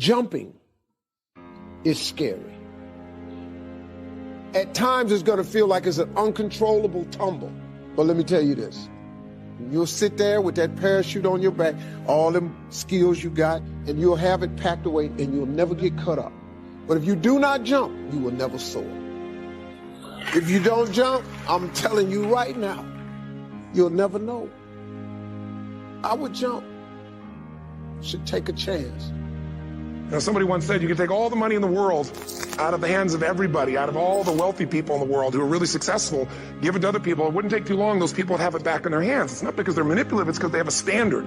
Jumping is scary. At times it's going to feel like it's an uncontrollable tumble. But let me tell you this. You'll sit there with that parachute on your back, all them skills you got, and you'll have it packed away and you'll never get cut up. But if you do not jump, you will never soar. If you don't jump, I'm telling you right now, you'll never know. I would jump. Should take a chance. Now, somebody once said you can take all the money in the world out of the hands of everybody, out of all the wealthy people in the world who are really successful, give it to other people. It wouldn't take too long. Those people would have it back in their hands. It's not because they're manipulative. It's because they have a standard.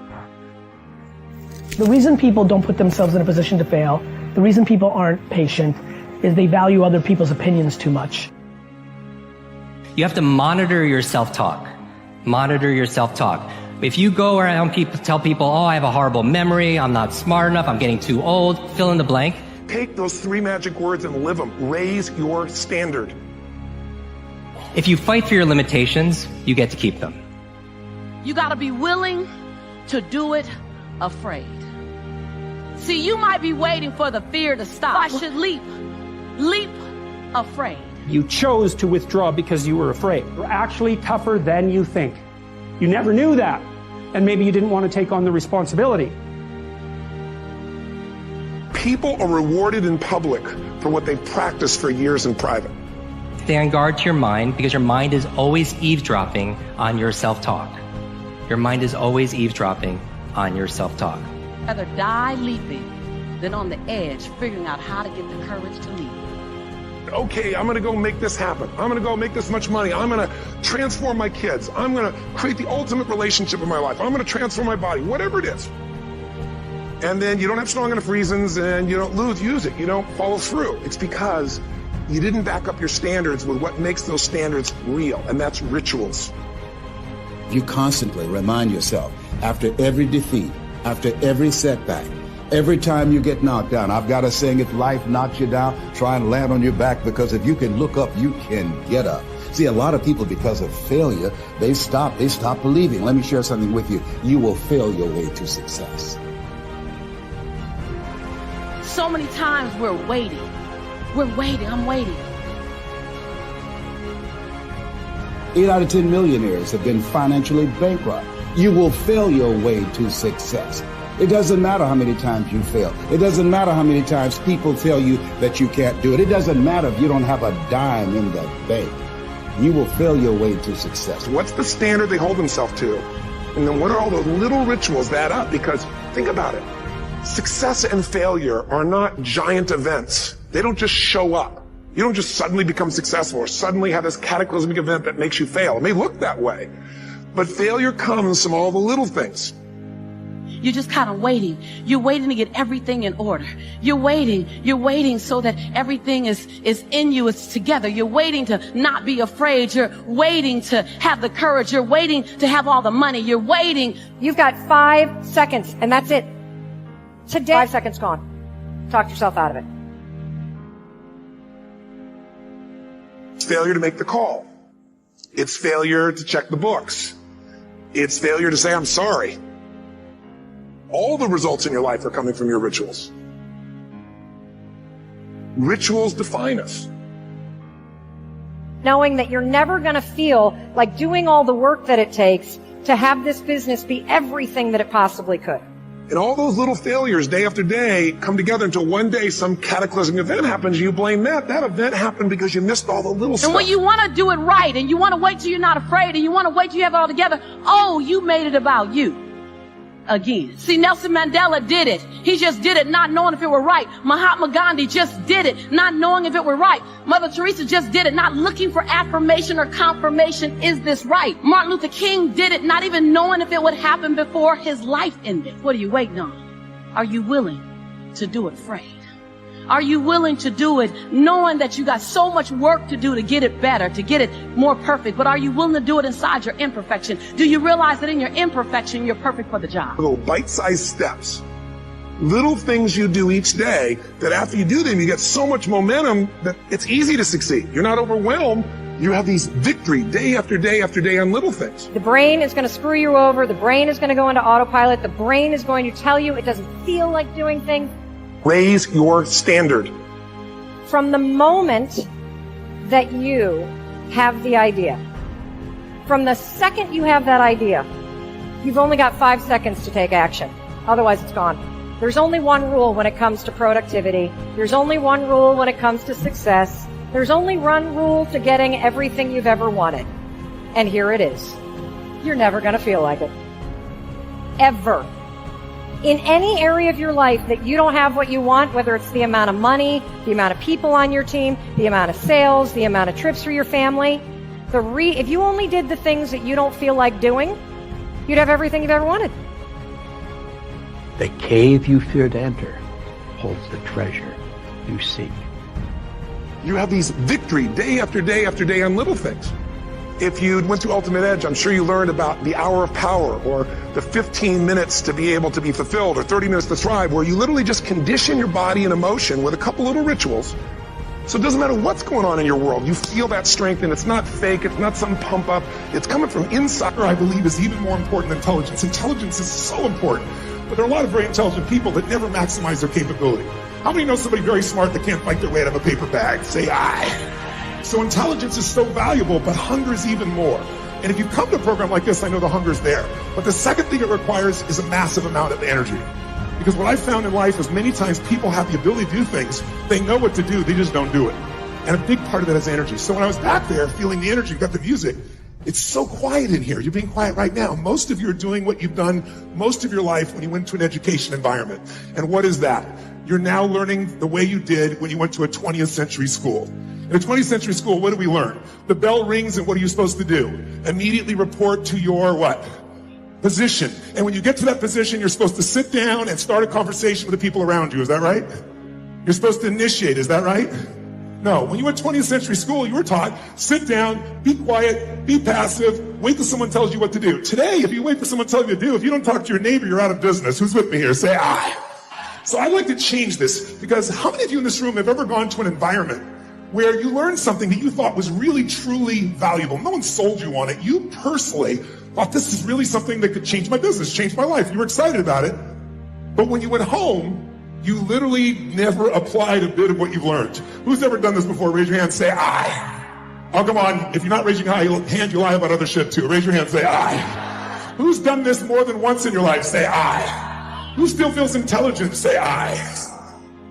The reason people don't put themselves in a position to fail, the reason people aren't patient, is they value other people's opinions too much. You have to monitor your self-talk. Monitor your self-talk. If you go around tell people, oh, I have a horrible memory, I'm not smart enough, I'm getting too old, fill in the blank. Take those 3 magic words and live them. Raise your standard. If you fight for your limitations, you get to keep them. You gotta be willing to do it afraid. See, you might be waiting for the fear to stop. I should leap afraid. You chose to withdraw because you were afraid. You're actually tougher than you think. You never knew that, and maybe you didn't want to take on the responsibility. People are rewarded in public for what they've practiced for years in private. Stay on guard to your mind, because your mind is always eavesdropping on your self-talk. Your mind is always eavesdropping on your self-talk. Rather die leaping than on the edge figuring out how to get the courage to leap. Okay, I'm going to go make this happen. I'm going to go make this much money. I'm going to transform my kids. I'm going to create the ultimate relationship in my life. I'm going to transform my body, whatever it is. And then you don't have strong enough reasons and you don't use it. You don't follow through. It's because you didn't back up your standards with what makes those standards real, and that's rituals. You constantly remind yourself, after every defeat, after every setback, every time you get knocked down, I've got a saying, if life knocks you down, try and land on your back, because if you can look up, you can get up. See, a lot of people, because of failure, they stop believing. Let me share something with you. You will fail your way to success. So many times we're waiting. I'm waiting. 8 out of 10 millionaires have been financially bankrupt. You will fail your way to success. It doesn't matter how many times you fail. It doesn't matter how many times people tell you that you can't do it. It doesn't matter if you don't have a dime in the bank. You will fail your way to success. What's the standard they hold themselves to? And then what are all those little rituals that add up? Because think about it. Success and failure are not giant events. They don't just show up. You don't just suddenly become successful or suddenly have this cataclysmic event that makes you fail. It may look that way, but failure comes from all the little things. You're just kind of waiting. You're waiting to get everything in order. You're waiting so that everything is in you, it's together. You're waiting to not be afraid. You're waiting to have the courage. You're waiting to have all the money. You're waiting. You've got 5 seconds, and that's it. Today, 5 seconds gone. Talk yourself out of it. It's failure to make the call. It's failure to check the books. It's failure to say, I'm sorry. All the results in your life are coming from your rituals. Rituals define us. Knowing that you're never going to feel like doing all the work that it takes to have this business be everything that it possibly could. And all those little failures day after day come together until one day some cataclysmic event happens. You blame that. That event happened because you missed all the little stuff. And when you want to do it right and you want to wait till you're not afraid and you want to wait till you have it all together, oh, you made it about you. Again. See, Nelson Mandela did it. He just did it not knowing if it were right. Mahatma Gandhi just did it not knowing if it were right. Mother Teresa just did it not looking for affirmation or confirmation. Is this right? Martin Luther King did it not even knowing if it would happen before his life ended. What are you waiting on? Are you willing to do it afraid? Are you willing to do it knowing that you got so much work to do to get it better, to get it more perfect? But are you willing to do it inside your imperfection? Do you realize that in your imperfection, you're perfect for the job? Little bite-sized steps. Little things you do each day that after you do them, you get so much momentum that it's easy to succeed. You're not overwhelmed. You have these victory day after day after day on little things. The brain is going to screw you over. The brain is going to go into autopilot. The brain is going to tell you it doesn't feel like doing things. Raise your standard. From the moment that you have the idea, from the second you have that idea, you've only got 5 seconds to take action. Otherwise, it's gone. There's only one rule when it comes to productivity. There's only one rule when it comes to success. There's only one rule to getting everything you've ever wanted. And here it is. You're never going to feel like it. Ever. In any area of your life that you don't have what you want, whether it's the amount of money, the amount of people on your team, the amount of sales, the amount of trips for your family, if you only did the things that you don't feel like doing, you'd have everything you've ever wanted. The cave you fear to enter holds the treasure you seek. You have these victory day after day after day on little things. If you went through Ultimate Edge, I'm sure you learned about the hour of power, or the 15 minutes to be able to be fulfilled, or 30 minutes to thrive, where you literally just condition your body and emotion with a couple little rituals. So it doesn't matter what's going on in your world, you feel that strength, and it's not fake, it's not some pump up, it's coming from inside. I believe is even more important than intelligence. Intelligence is so important, but there are a lot of very intelligent people that never maximize their capability. How many know somebody very smart that can't fight their way out of a paper bag? Say aye. So intelligence is so valuable, but hunger is even more. And if you come to a program like this, I know the hunger is there. But the second thing it requires is a massive amount of energy. Because what I've found in life is many times people have the ability to do things. They know what to do, they just don't do it. And a big part of that is energy. So when I was back there feeling the energy, got the music, it's so quiet in here. You're being quiet right now. Most of you are doing what you've done most of your life when you went to an education environment. And what is that? You're now learning the way you did when you went to a 20th century school. In a 20th century school, what do we learn? The bell rings, and what are you supposed to do? Immediately report to your what? Position. And when you get to that position, you're supposed to sit down and start a conversation with the people around you. Is that right? You're supposed to initiate. Is that right? No. When you went to 20th century school, you were taught, sit down, be quiet, be passive, wait till someone tells you what to do. Today, if you wait for someone to tell you what to do, if you don't talk to your neighbor, you're out of business. Who's with me here? Say aye. So I'd like to change this, because how many of you in this room have ever gone to an environment where you learned something that you thought was really, truly valuable? No one sold you on it. You personally thought, this is really something that could change my business, change my life. You were excited about it. But when you went home, you literally never applied a bit of what you've learned. Who's ever done this before? Raise your hand, say aye. Oh, come on. If you're not raising your hand, you lie about other shit too. Raise your hand, say aye. Who's done this more than once in your life? Say aye. Who still feels intelligent? Say aye.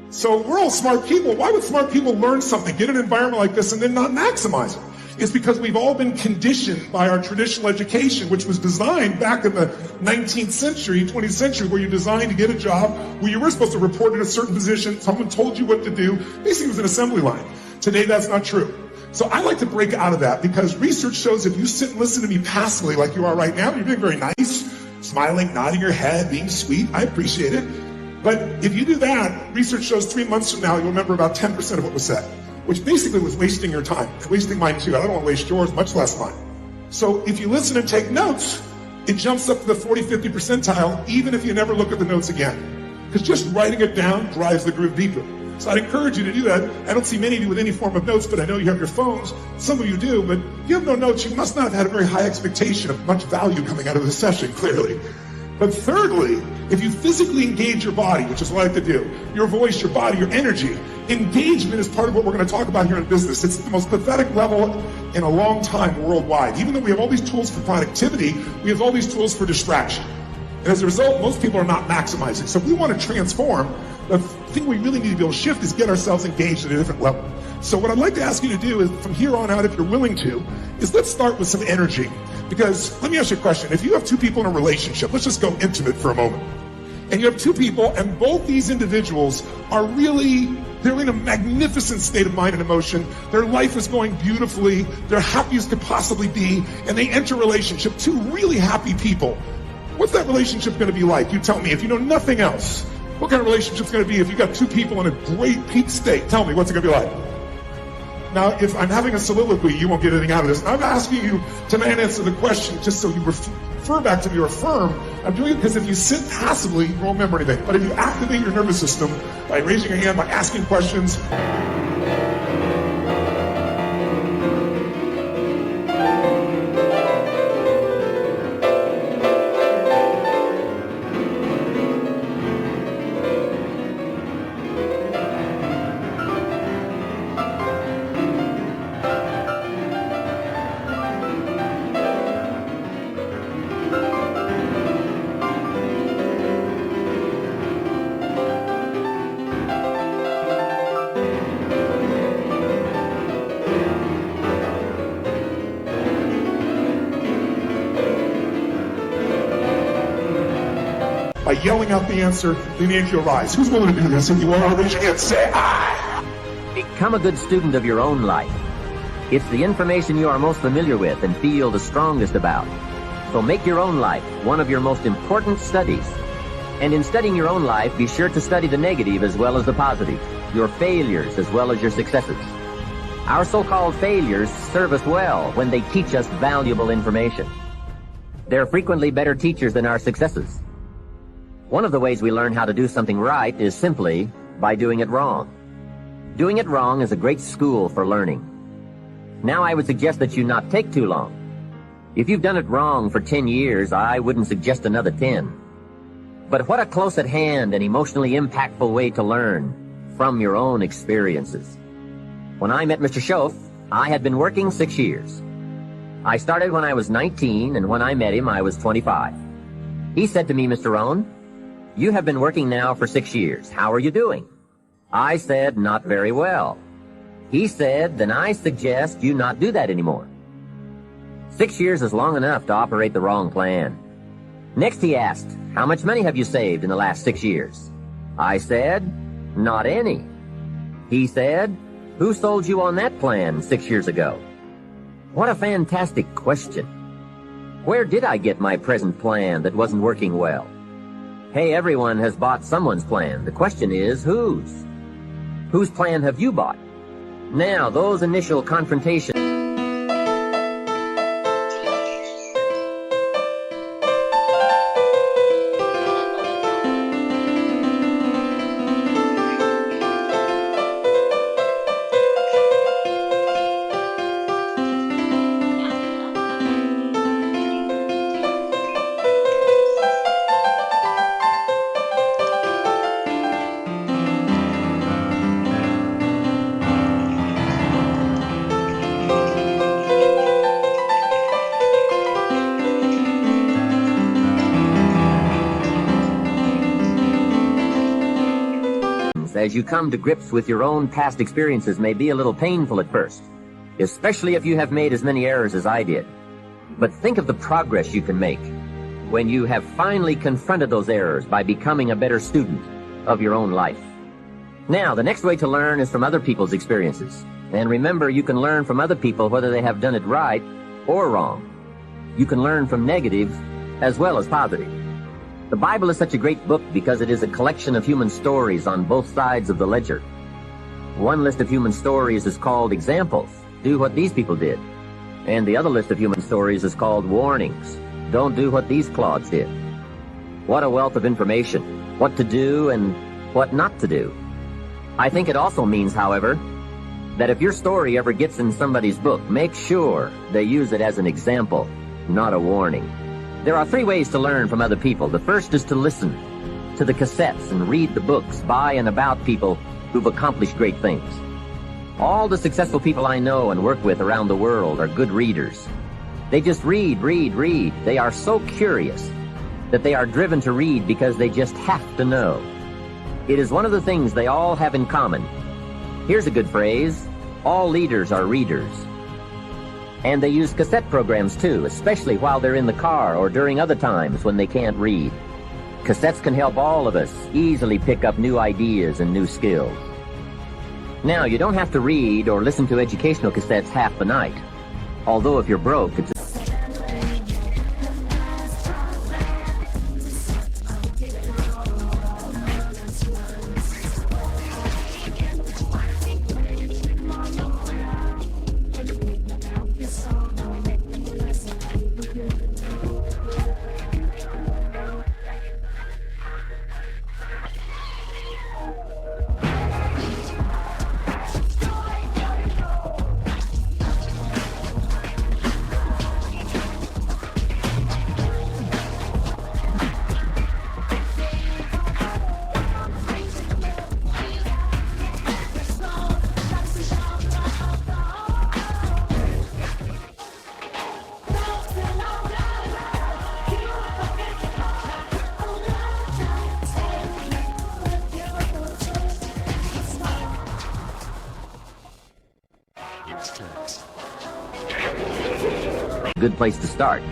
So we're all smart people. Why would smart people learn something, get an environment like this, and then not maximize it? It's because we've all been conditioned by our traditional education, which was designed back in the 19th century, 20th century, where you're designed to get a job, where you were supposed to report at a certain position, someone told you what to do. Basically, it was an assembly line. Today, that's not true. So I like to break out of that, because research shows if you sit and listen to me passively like you are right now, you're being very nice, smiling, nodding your head, being sweet. I appreciate it. But if you do that, research shows 3 months from now, you'll remember about 10% of what was said, which basically was wasting your time, wasting mine too. I don't want to waste yours, much less mine. So if you listen and take notes, it jumps up to the 40, 50 percentile, even if you never look at the notes again. Because just writing it down drives the groove deeper. So I'd encourage you to do that. I don't see many of you with any form of notes, but I know you have your phones. Some of you do, but if you have no notes, you must not have had a very high expectation of much value coming out of this session, clearly. But thirdly, if you physically engage your body, which is what I like to do, your voice, your body, your energy, engagement is part of what we're going to talk about here in business. It's the most pathetic level in a long time worldwide. Even though we have all these tools for productivity, we have all these tools for distraction. And as a result, most people are not maximizing. So if we want to transform, the thing we really need to be able to shift is get ourselves engaged at a different level. So what I'd like to ask you to do is, from here on out, if you're willing to, is let's start with some energy. Because let me ask you a question. If you have two people in a relationship, let's just go intimate for a moment. And you have two people, and both these individuals are really, they're in a magnificent state of mind and emotion. Their life is going beautifully. They're happy as could possibly be. And they enter a relationship, two really happy people. What's that relationship going to be like? You tell me. If you know nothing else, what kind of relationship is going to be if you got two people in a great peak state? Tell me, what's it going to be like? Now, if I'm having a soliloquy, you won't get anything out of this. I'm asking you to answer the question just so you refer back to me or affirm. I'm doing it because if you sit passively, you won't remember anything. But if you activate your nervous system by raising your hand, by asking questions, by yelling out the answer, then if you rise. Who's willing to do this? If you are, raise your hand, say, "I." Become a good student of your own life. It's the information you are most familiar with and feel the strongest about. So make your own life one of your most important studies. And in studying your own life, be sure to study the negative as well as the positive, your failures as well as your successes. Our so-called failures serve us well when they teach us valuable information. They're frequently better teachers than our successes. One of the ways we learn how to do something right is simply by doing it wrong. Doing it wrong is a great school for learning. Now I would suggest that you not take too long. If you've done it wrong for 10 years, I wouldn't suggest another 10. But what a close at hand and emotionally impactful way to learn from your own experiences. When I met Mr. Schoaf, I had been working 6 years. I started when I was 19, and when I met him, I was 25. He said to me, "Mr. Rohn, you have been working now for 6 years. How are you doing?" I said, "Not very well." He said, "Then I suggest you not do that anymore." 6 years is long enough to operate the wrong plan. Next he asked, "How much money have you saved in the last 6 years?" I said, "Not any." He said, "Who sold you on that plan 6 years ago?" What a fantastic question. Where did I get my present plan that wasn't working well? Hey, everyone has bought someone's plan. The question is, whose? Whose plan have you bought? Now, those initial confrontations as you come to grips with your own past experiences may be a little painful at first, especially if you have made as many errors as I did. But think of the progress you can make when you have finally confronted those errors by becoming a better student of your own life. Now, the next way to learn is from other people's experiences. And remember, you can learn from other people whether they have done it right or wrong. You can learn from negative as well as positive. The Bible is such a great book because it is a collection of human stories on both sides of the ledger. One list of human stories is called examples. Do what these people did. And the other list of human stories is called warnings. Don't do what these clods did. What a wealth of information. What to do and what not to do. I think it also means, however, that if your story ever gets in somebody's book, make sure they use it as an example, not a warning. There are 3 ways to learn from other people. The first is to listen to the cassettes and read the books by and about people who've accomplished great things. All the successful people I know and work with around the world are good readers. They just read. They are so curious that they are driven to read because they just have to know. It is one of the things they all have in common. Here's a good phrase: all leaders are readers. And they use cassette programs too, especially while they're in the car or during other times when they can't read. Cassettes can help all of us easily pick up new ideas and new skills. Now, you don't have to read or listen to educational cassettes half the night. Although if you're broke, it's a good place to start.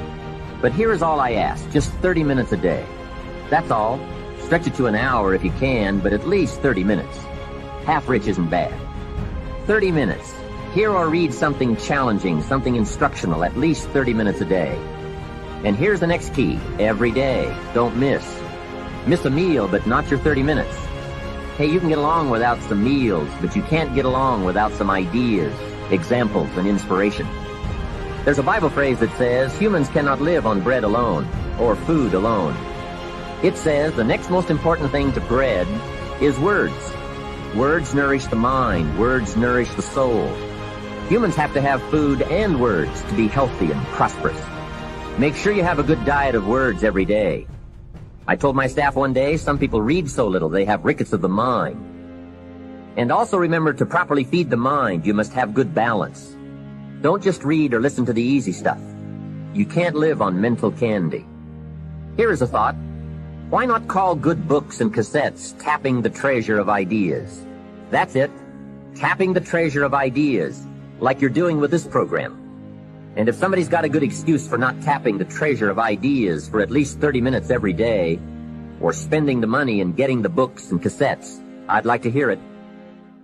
But here is all I ask, just 30 minutes a day. That's all. Stretch it to an hour if you can, but at least 30 minutes. Half rich isn't bad. 30 minutes. Hear or read something challenging, something instructional, at least 30 minutes a day. And here's the next key. Every day. Don't miss. Miss a meal, but not your 30 minutes. Hey, you can get along without some meals, but you can't get along without some ideas, examples, and inspiration. There's a Bible phrase that says, humans cannot live on bread alone, or food alone. It says the next most important thing to bread is words. Words nourish the mind. Words nourish the soul. Humans have to have food and words to be healthy and prosperous. Make sure you have a good diet of words every day. I told my staff one day, some people read so little they have rickets of the mind. And also remember, to properly feed the mind, you must have good balance. Don't just read or listen to the easy stuff. You can't live on mental candy. Here is a thought. Why not call good books and cassettes tapping the treasure of ideas? That's it. Tapping the treasure of ideas, like you're doing with this program. And if somebody's got a good excuse for not tapping the treasure of ideas for at least 30 minutes every day, or spending the money and getting the books and cassettes, I'd like to hear it.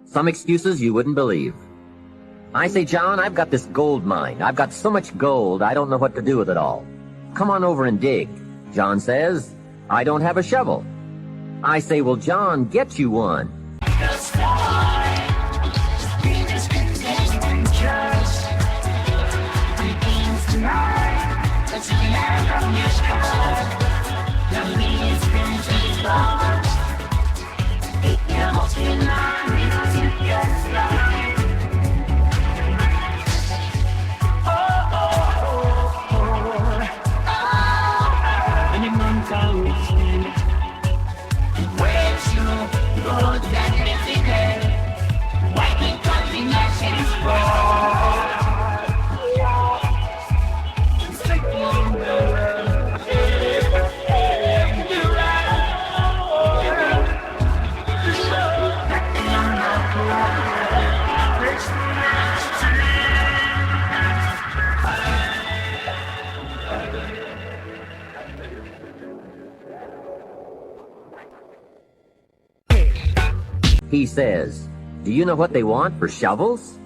Some excuses you wouldn't believe. I say, John, I've got this gold mine. I've got so much gold, I don't know what to do with it all. Come on over and dig. John says, I don't have a shovel. I say, well, John, get you one. He says, do you know what they want for shovels?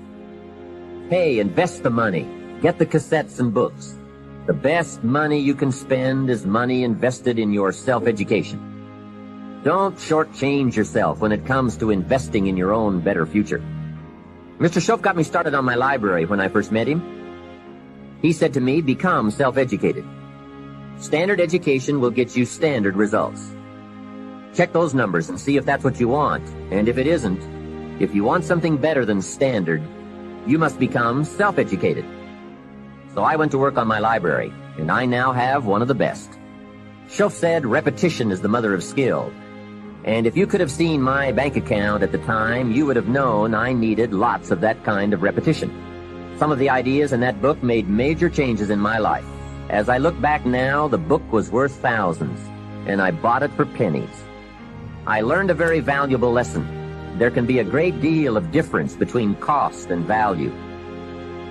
Hey, invest the money. Get the cassettes and books. The best money you can spend is money invested in your self-education. Don't shortchange yourself when it comes to investing in your own better future. Mr. Shoaff got me started on my library when I first met him. He said to me, become self-educated. Standard education will get you standard results. Check those numbers and see if that's what you want. And if it isn't, if you want something better than standard, you must become self-educated. So I went to work on my library, and I now have one of the best. Shoaff said repetition is the mother of skill. And if you could have seen my bank account at the time, you would have known I needed lots of that kind of repetition. Some of the ideas in that book made major changes in my life. As I look back now, the book was worth thousands, and I bought it for pennies. I learned a very valuable lesson. There can be a great deal of difference between cost and value.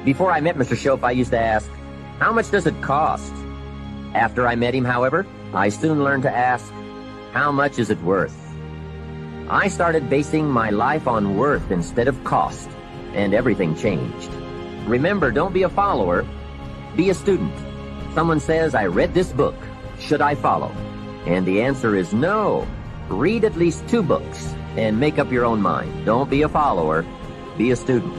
Before I met Mr. Shoaff, I used to ask, how much does it cost? After I met him, however, I soon learned to ask, how much is it worth? I started basing my life on worth instead of cost, and everything changed. Remember, don't be a follower, be a student. Someone says, I read this book, should I follow? And the answer is no. Read at least 2 books and make up your own mind. Don't be a follower, be a student.